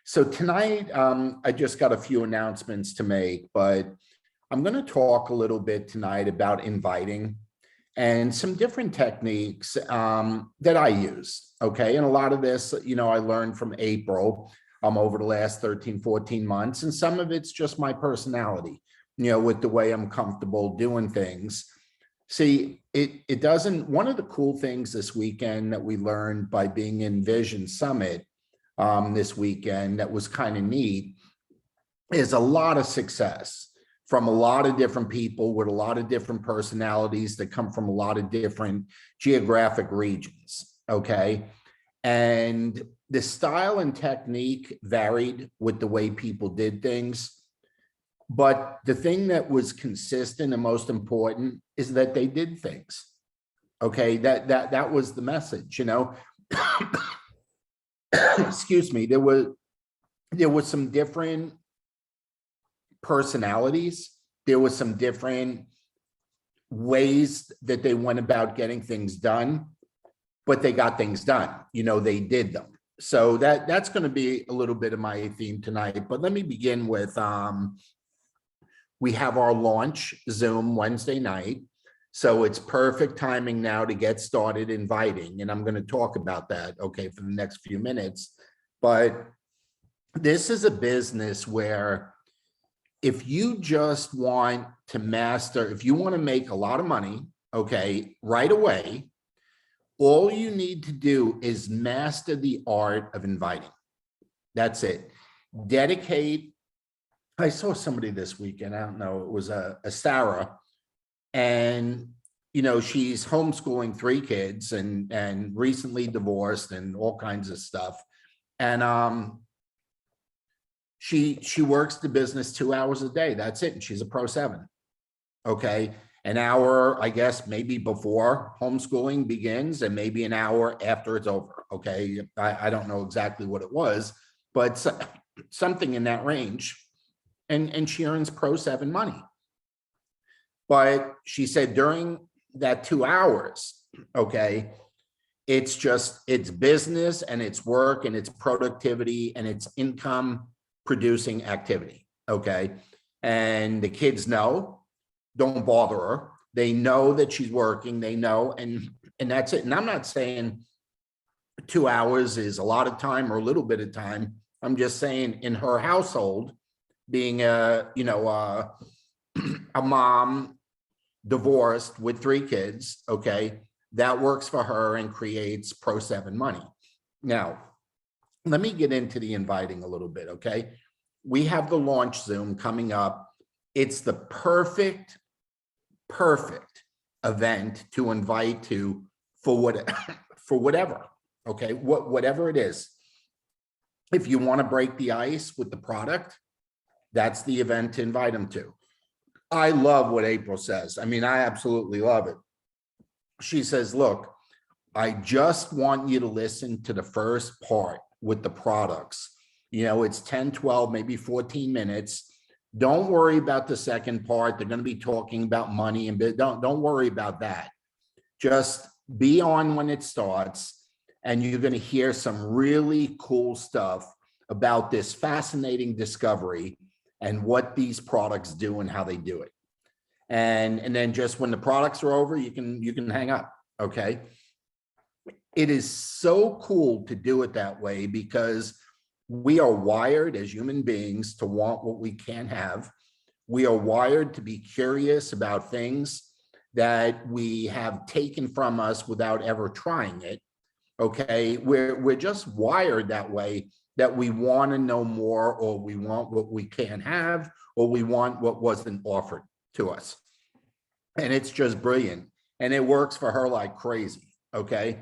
So tonight, I just got a few announcements to make, but I'm going to talk a little bit tonight about inviting and some different techniques that I use. Okay. And a lot of this, I learned from April over the last 13, 14 months. And some of it's just my personality, with the way I'm comfortable doing things. See, it doesn't, one of the cool things this weekend that we learned by being in Vision Summit this weekend that was kind of neat is a lot of success from a lot of different people with a lot of different personalities that come from a lot of different geographic regions, okay? And the style and technique varied with the way people did things. But the thing that was consistent and most important is that they did things. Okay, that was the message, Excuse me, there was some different personalities. There was some different ways that they went about getting things done, but they got things done. They did them. So that's going to be a little bit of my theme tonight. But let me begin with we have our launch Zoom Wednesday night. So it's perfect timing now to get started inviting. And I'm going to talk about that, okay, for the next few minutes. But this is a business where if you just want to master, if you want to make a lot of money, okay, right away, all you need to do is master the art of inviting. That's it. Dedicate. I saw somebody this weekend, I don't know, it was a Sarah, and she's homeschooling 3 kids and recently divorced and all kinds of stuff. And she works the business 2 hours a day. That's it. And she's a Pro 7. Okay. An hour, I guess, maybe before homeschooling begins and maybe an hour after it's over. Okay. I don't know exactly what it was, but something in that range. And she earns Pro 7 money. But she said during that 2 hours, okay, it's business and it's work and it's productivity and it's income producing activity, okay? And the kids know, don't bother her. They know that she's working, they know, and that's it. And I'm not saying 2 hours is a lot of time or a little bit of time. I'm just saying in her household, being a mom, divorced with 3 kids, okay, that works for her and creates Pro 7 money. Now, let me get into the inviting a little bit, okay? We have the launch Zoom coming up. It's the perfect event to invite to for whatever, okay, whatever it is. If you want to break the ice with the product, that's the event to invite them to. I love what April says. I mean, I absolutely love it. She says, look, I just want you to listen to the first part with the products. It's 10, 12, maybe 14 minutes. Don't worry about the second part. They're going to be talking about money and don't worry about that. Just be on when it starts and you're going to hear some really cool stuff about this fascinating discovery and what these products do and how they do it. And then just when the products are over, you can hang up, okay? It is so cool to do it that way because we are wired as human beings to want what we can't have. We are wired to be curious about things that we have taken from us without ever trying it, okay? We're just wired that way, that we want to know more, or we want what we can't have, or we want what wasn't offered to us. And it's just brilliant. And it works for her like crazy, okay?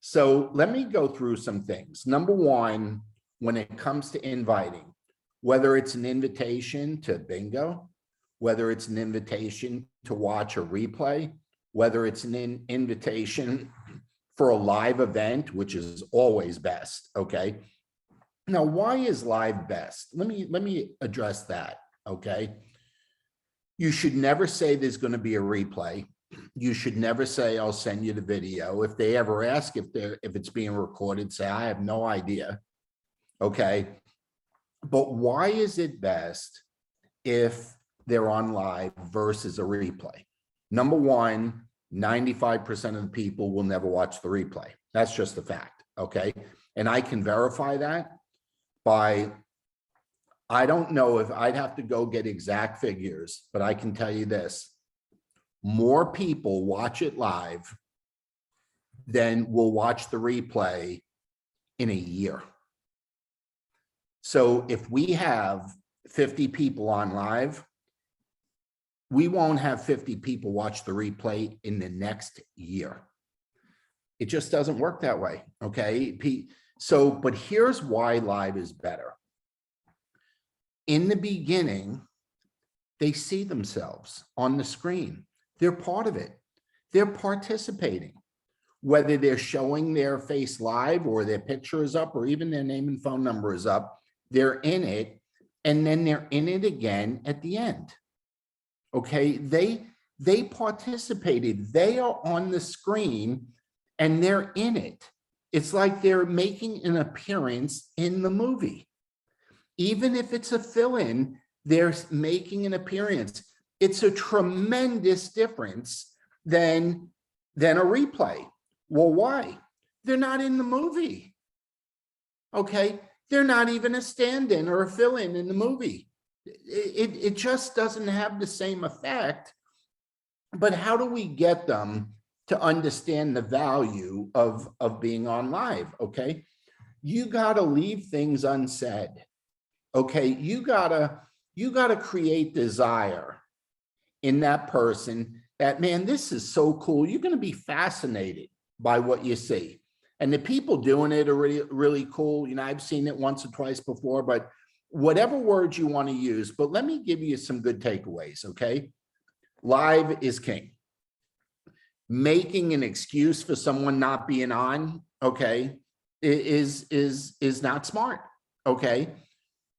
So let me go through some things. Number one, when it comes to inviting, whether it's an invitation to bingo, whether it's an invitation to watch a replay, whether it's an invitation for a live event, which is always best, okay? Now, why is live best? Let me address that, okay? You should never say there's going to be a replay. You should never say, I'll send you the video. If they ever ask if it's being recorded, say, I have no idea, okay? But why is it best if they're on live versus a replay? Number one, 95% of the people will never watch the replay. That's just a fact, okay? And I can verify that by, I don't know if I'd have to go get exact figures, but I can tell you this: more people watch it live than will watch the replay in a year. So if we have 50 people on live, we won't have 50 people watch the replay in the next year. It just doesn't work that way, okay? So, but here's why live is better. In the beginning, they see themselves on the screen. They're part of it. They're participating. Whether they're showing their face live or their picture is up or even their name and phone number is up, they're in it, and then they're in it again at the end. Okay, they participated. They are on the screen and they're in it. It's like they're making an appearance in the movie. Even if it's a fill-in, they're making an appearance. It's a tremendous difference than a replay. Well, why? They're not in the movie. Okay, they're not even a stand-in or a fill-in in the movie. It just doesn't have the same effect. But how do we get them to understand the value of being on live? Okay, you got to leave things unsaid. Okay, you gotta create desire in that person that, man, this is so cool. You're going to be fascinated by what you see. And the people doing it are really, really cool. You know, I've seen it once or twice before, but whatever words you want to use, but let me give you some good takeaways, okay? Live is king. Making an excuse for someone not being on, okay, is not smart, okay?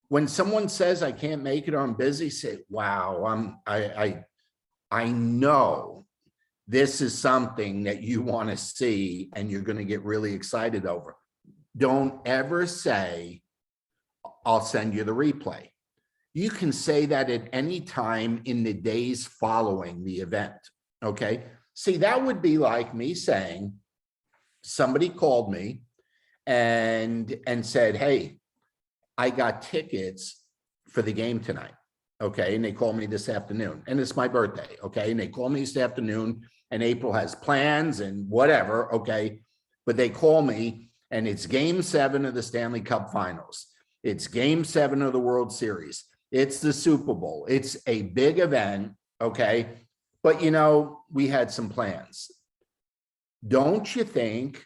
When someone says, I can't make it or I'm busy, say, wow, I know this is something that you want to see and you're going to get really excited over. Don't ever say, I'll send you the replay. You can say that at any time in the days following the event, okay? See, that would be like me saying, somebody called me and said, hey, I got tickets for the game tonight, okay? And they called me this afternoon, and it's my birthday, okay? And they called me this afternoon, and April has plans and whatever, okay? But they call me, and it's Game 7 of the Stanley Cup Finals. It's Game 7 of the World Series. It's the Super Bowl. It's a big event, okay? But, you know, we had some plans. Don't you think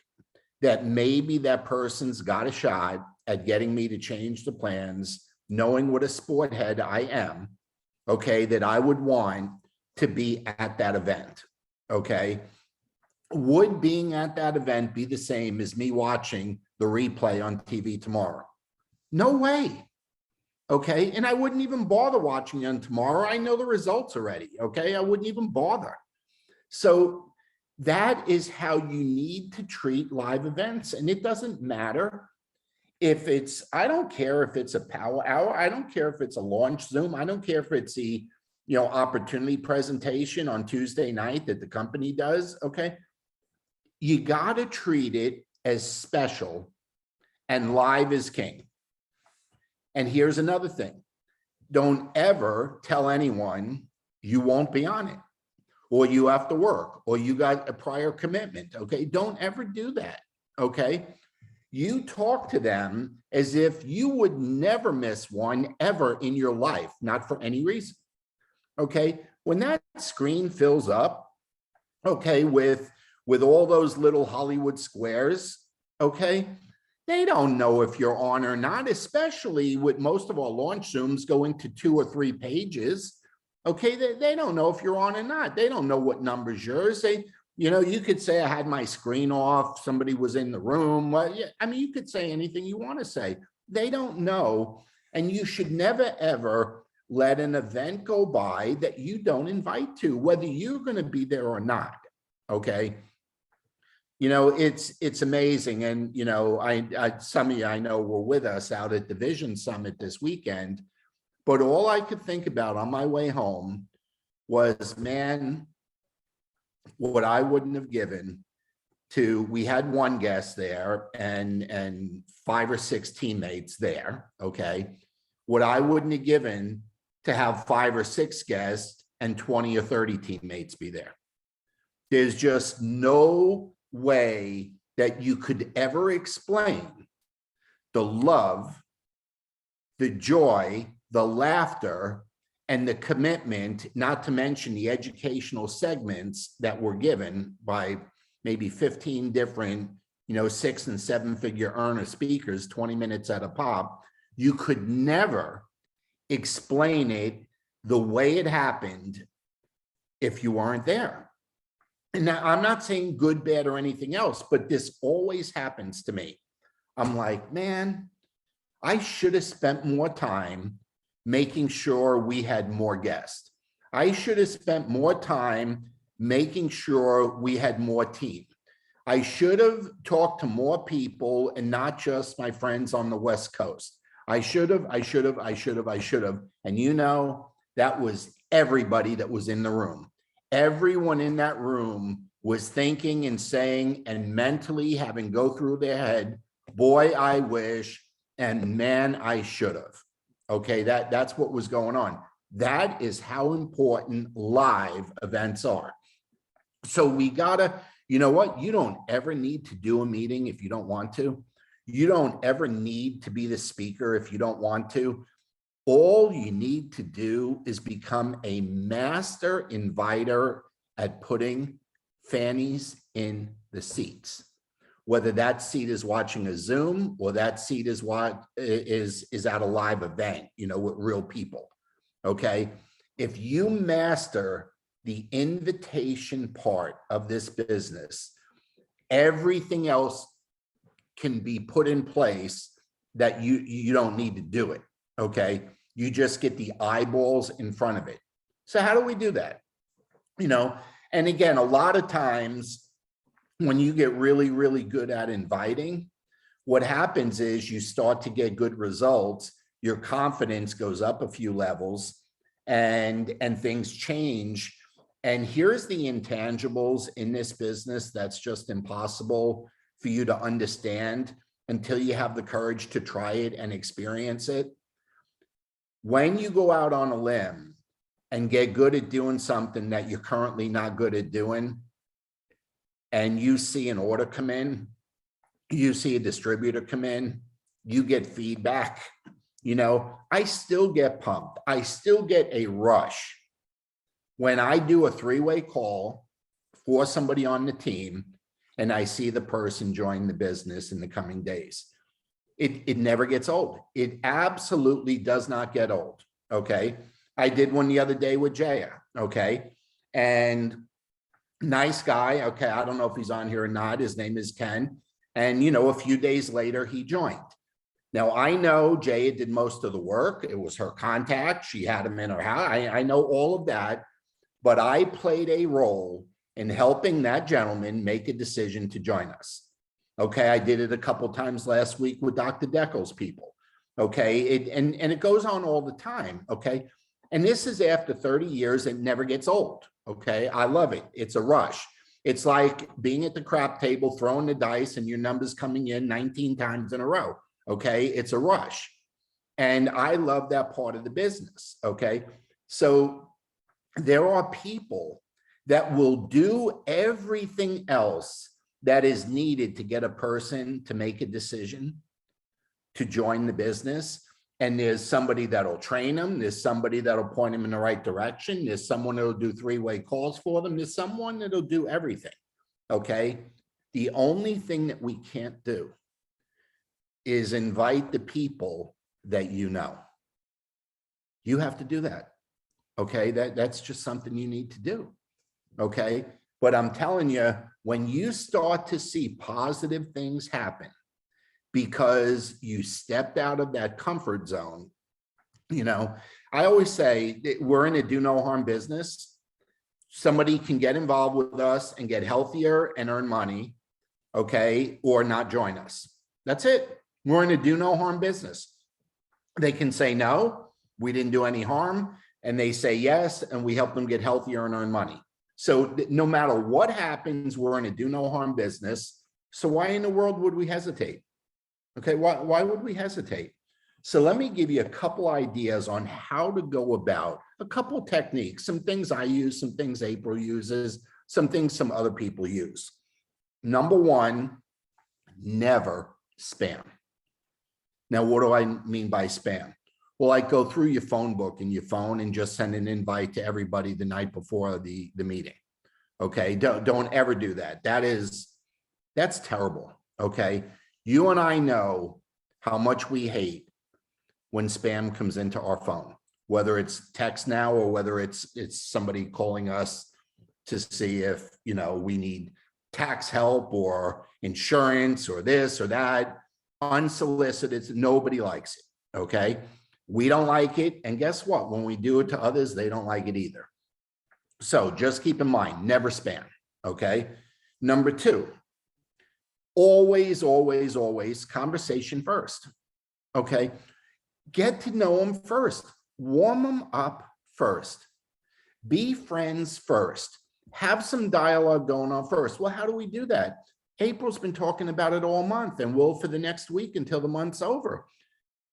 that maybe that person's got a shot at getting me to change the plans, knowing what a sport head I am, okay, that I would want to be at that event, okay? Would being at that event be the same as me watching the replay on TV tomorrow? No way, okay? And I wouldn't even bother watching on tomorrow. I know the results already, okay? I wouldn't even bother. So that is how you need to treat live events. And it doesn't matter if it's, I don't care if it's a power hour. I don't care if it's a launch Zoom. I don't care if it's the, you know, opportunity presentation on Tuesday night that the company does, okay? You got to treat it as special, and live is king. And here's another thing. Don't ever tell anyone you won't be on it, or you have to work, or you got a prior commitment, okay? Don't ever do that, okay? You talk to them as if you would never miss one ever in your life, not for any reason, okay? When that screen fills up, okay, with all those little Hollywood squares, okay, they don't know if you're on or not, especially with most of our launch Zooms going to 2 or 3 pages. Okay, they don't know if you're on or not. They don't know what number's yours. They, you know, you could say I had my screen off, somebody was in the room. Well, yeah, I mean, you could say anything you want to say. They don't know, and you should never, ever let an event go by that you don't invite to, whether you're going to be there or not, okay? It's amazing. And, some of you I know were with us out at the Vision Summit this weekend, but all I could think about on my way home was, man, what I wouldn't have given to, we had one guest there and 5 or 6 teammates there. Okay. What I wouldn't have given to have 5 or 6 guests and 20 or 30 teammates be there. There's just no way that you could ever explain the love, the joy, the laughter, and the commitment, not to mention the educational segments that were given by maybe 15 different, 6 and 7 figure earner speakers, 20 minutes at a pop. You could never explain it the way it happened if you weren't there. And now, I'm not saying good, bad, or anything else, but this always happens to me. I'm like, man, I should have spent more time making sure we had more guests. I should have spent more time making sure we had more team. I should have talked to more people and not just my friends on the West Coast. I should have. And that was everybody that was in the room. Everyone in that room was thinking and saying and mentally having go through their head, boy, I wish, and man, I should have. Okay, that's what was going on. That is how important live events are. So we gotta, you don't ever need to do a meeting if you don't want to. You don't ever need to be the speaker if you don't want to. All you need to do is become a master inviter at putting fannies in the seats. Whether that seat is watching a Zoom or that seat is at a live event, with real people. Okay. If you master the invitation part of this business, everything else can be put in place that you don't need to do it. Okay. You just get the eyeballs in front of it. So how do we do that? And again, a lot of times when you get really, really good at inviting, what happens is you start to get good results. Your confidence goes up a few levels and things change. And here's the intangibles in this business that's just impossible for you to understand until you have the courage to try it and experience it. When you go out on a limb and get good at doing something that you're currently not good at doing, and you see an order come in, you see a distributor come in, you get feedback, I still get pumped. I still get a rush when I do a 3-way call for somebody on the team and I see the person join the business in the coming days. It never gets old. It absolutely does not get old. Okay. I did one the other day with Jaya. Okay. And nice guy. Okay. I don't know if he's on here or not. His name is Ken. And, a few days later he joined. Now I know Jaya did most of the work. It was her contact. She had him in her house. I know all of that, but I played a role in helping that gentleman make a decision to join us. Okay, I did it a couple times last week with Dr. Deckel's people. Okay, and it goes on all the time. Okay, and this is after 30 years. It never gets old. Okay, I love it. It's a rush. It's like being at the crap table, throwing the dice, and your numbers coming in 19 times in a row. Okay, it's a rush, and I love that part of the business. Okay, so there are people that will do everything else that is needed to get a person to make a decision to join the business. And there's somebody that'll train them. There's somebody that'll point them in the right direction. There's someone that'll do 3-way calls for them. There's someone that'll do everything. Okay. The only thing that we can't do is invite the people that you know. You have to do that. Okay. That's just something you need to do. Okay. But I'm telling you, when you start to see positive things happen because you stepped out of that comfort zone, I always say that we're in a do no harm business. Somebody can get involved with us and get healthier and earn money, okay, or not join us. That's it. We're in a do no harm business. They can say, no, we didn't do any harm. And they say yes, and we help them get healthier and earn money. So no matter what happens, we're in a do no harm business. So why in the world would we hesitate? Okay, why would we hesitate? So let me give you a couple ideas on how to go about, a couple techniques, some things I use, some things April uses, some things some other people use. Number one, never spam. Now, what do I mean by spam? Well, I go through your phone book in your phone and just send an invite to everybody the night before the meeting. Okay, don't ever do that. That's terrible. Okay, you and I know how much we hate when spam comes into our phone, whether it's text now or whether it's somebody calling us to see if, you know, we need tax help or insurance or this or that. Unsolicited, nobody likes it. Okay, we don't like it, and guess what? When we do it to others, they don't like it either. So just keep in mind, never spam. Okay, number two, always conversation first. Okay, get to know them first, warm them up first, be friends first, have some dialogue going on first. Well, how do we do that? April's been talking about it all month, and will for the next week until the month's over.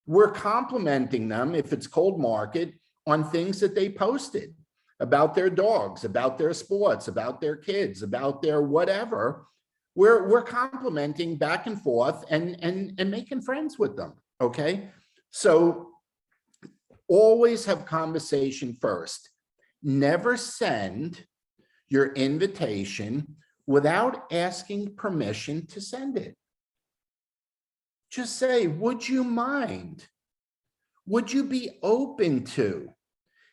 We're complimenting them, if it's cold market, on things that they posted about their dogs, about their sports, about their kids, about their whatever. We're complimenting back and forth and making friends with them. Okay, so always have conversation first. Never send your invitation without asking permission to send it. Just say, would you mind? Would you be open to?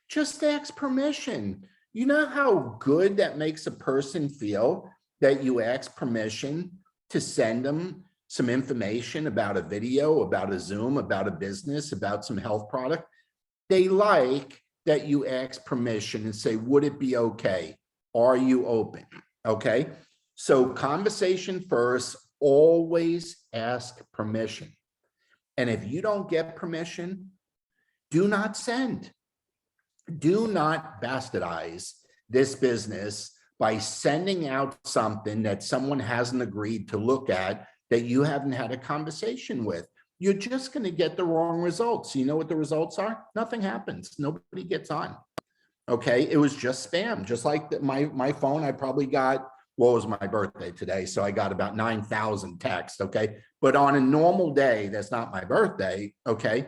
Just ask permission. You know how good that makes a person feel that you ask permission to send them some information about a video, about a Zoom, about a business, about some health product? They like that you ask permission and say, would it be okay? Are you open? Okay, so conversation first, always ask permission. And if you don't get permission, do not send. Do not bastardize this business by sending out something that someone hasn't agreed to look at, that you haven't had a conversation with. You're just going to get the wrong results. You know what the results are? Nothing happens. Nobody gets on. Okay, it was just spam. Just like my phone, I probably got, well, it was my birthday today, so I got about 9,000 texts. Okay, but on a normal day, that's not my birthday. Okay,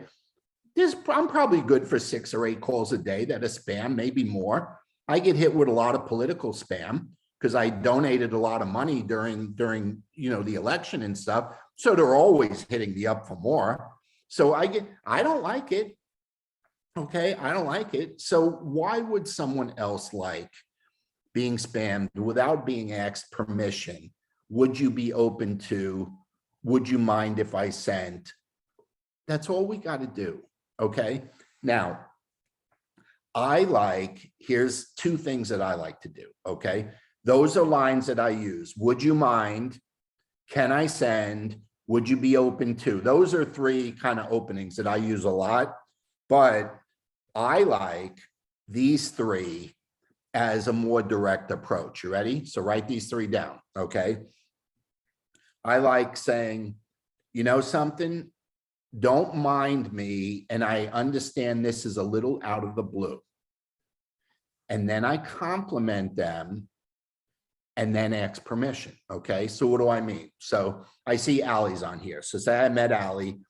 I'm probably good for 6 or 8 calls a day that are spam, maybe more. I get hit with a lot of political spam because I donated a lot of money during the election and stuff. So they're always hitting me up for more. So I don't like it. Okay, I don't like it. So why would someone else like being spammed without being asked permission? Would you be open to? Would you mind if I sent? That's all we got to do. Okay, now here's 2 things that I like to do. Okay, those are lines that I use. Would you mind? Can I send? Would you be open to? Those are 3 kind of openings that I use a lot, but I like these 3 as a more direct approach. You ready? So write these 3 down. Okay, I like saying, you know something, don't mind me, and I understand this is a little out of the blue. And then I compliment them and then ask permission. Okay, so what do I mean? So I see Allie's on here. So say I met Allie.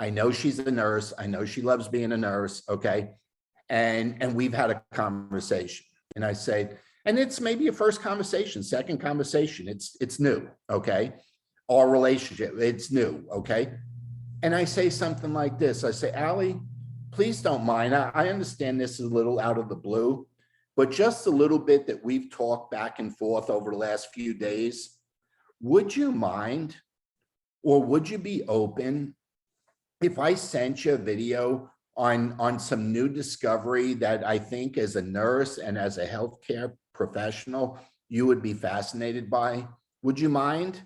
I know she's a nurse. I know she loves being a nurse. Okay, and we've had a conversation. And I say, and it's maybe a first conversation, second conversation. It's new. Okay, our relationship, it's new. Okay. And I say something like this. I say, Allie, please don't mind. I understand this is a little out of the blue, but just a little bit that we've talked back and forth over the last few days. Would you mind, or would you be open if I sent you a video on some new discovery that I think as a nurse and as a healthcare professional, you would be fascinated by? Would you mind?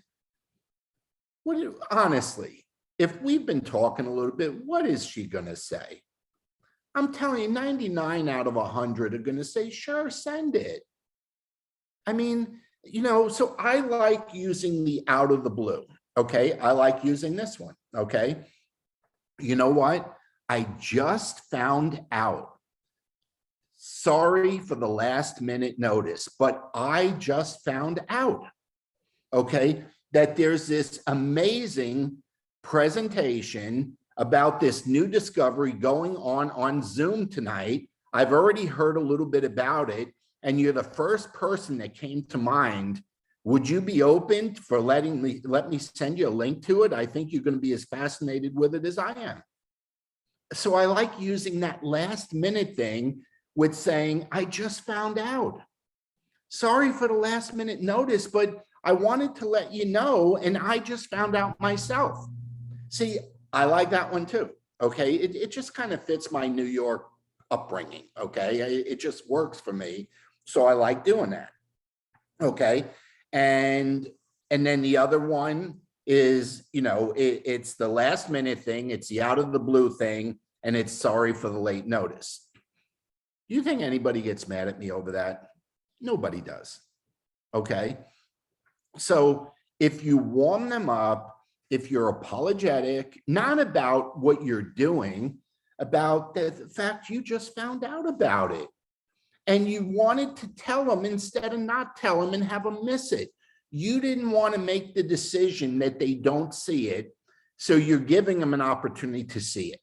Honestly, if we've been talking a little bit, what is she going to say? I'm telling you, 99 out of 100 are going to say, sure, send it. I mean, so I like using the out of the blue. Okay. I like using this one. Okay. You know what? I just found out. Sorry for the last minute notice, but I just found out, okay, that there's this amazing presentation about this new discovery going on Zoom tonight. I've already heard a little bit about it, and you're the first person that came to mind. Would you be open for let me send you a link to it? I think you're going to be as fascinated with it as I am. So I like using that last minute thing with saying, I just found out. Sorry for the last minute notice, but I wanted to let you know, and I just found out myself. See, I like that one too. Okay. It just kind of fits my New York upbringing. Okay. It just works for me. So I like doing that. Okay. And then the other one is, it's the last minute thing. It's the out of the blue thing. And it's sorry for the late notice. Do you think anybody gets mad at me over that? Nobody does. Okay. So if you warm them up, if you're apologetic, not about what you're doing, about the fact you just found out about it, and you wanted to tell them instead of not tell them and have them miss it. You didn't want to make the decision that they don't see it, so you're giving them an opportunity to see it.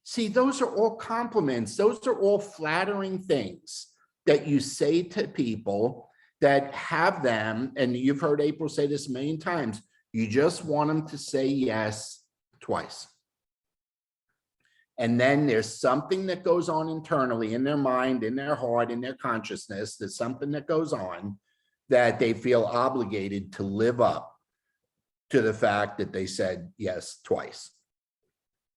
See, those are all compliments. Those are all flattering things that you say to people that have them, and you've heard April say this a million times, you just want them to say yes twice. And then there's something that goes on internally in their mind, in their heart, in their consciousness. There's something that goes on that they feel obligated to live up to the fact that they said yes twice.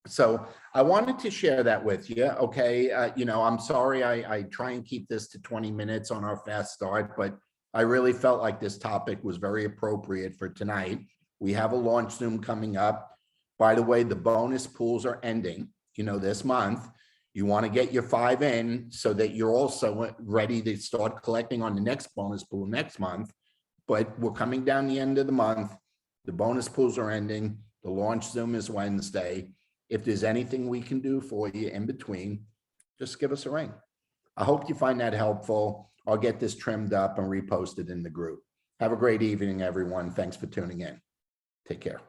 So I wanted to share that with you. Okay. I'm sorry. I try and keep this to 20 minutes on our fast start, but I really felt like this topic was very appropriate for tonight. We have a launch Zoom coming up. By the way, the bonus pools are ending, this month. You want to get your 5 in so that you're also ready to start collecting on the next bonus pool next month. But we're coming down the end of the month. The bonus pools are ending. The launch Zoom is Wednesday. If there's anything we can do for you in between, just give us a ring. I hope you find that helpful. I'll get this trimmed up and reposted in the group. Have a great evening, everyone. Thanks for tuning in. Take care.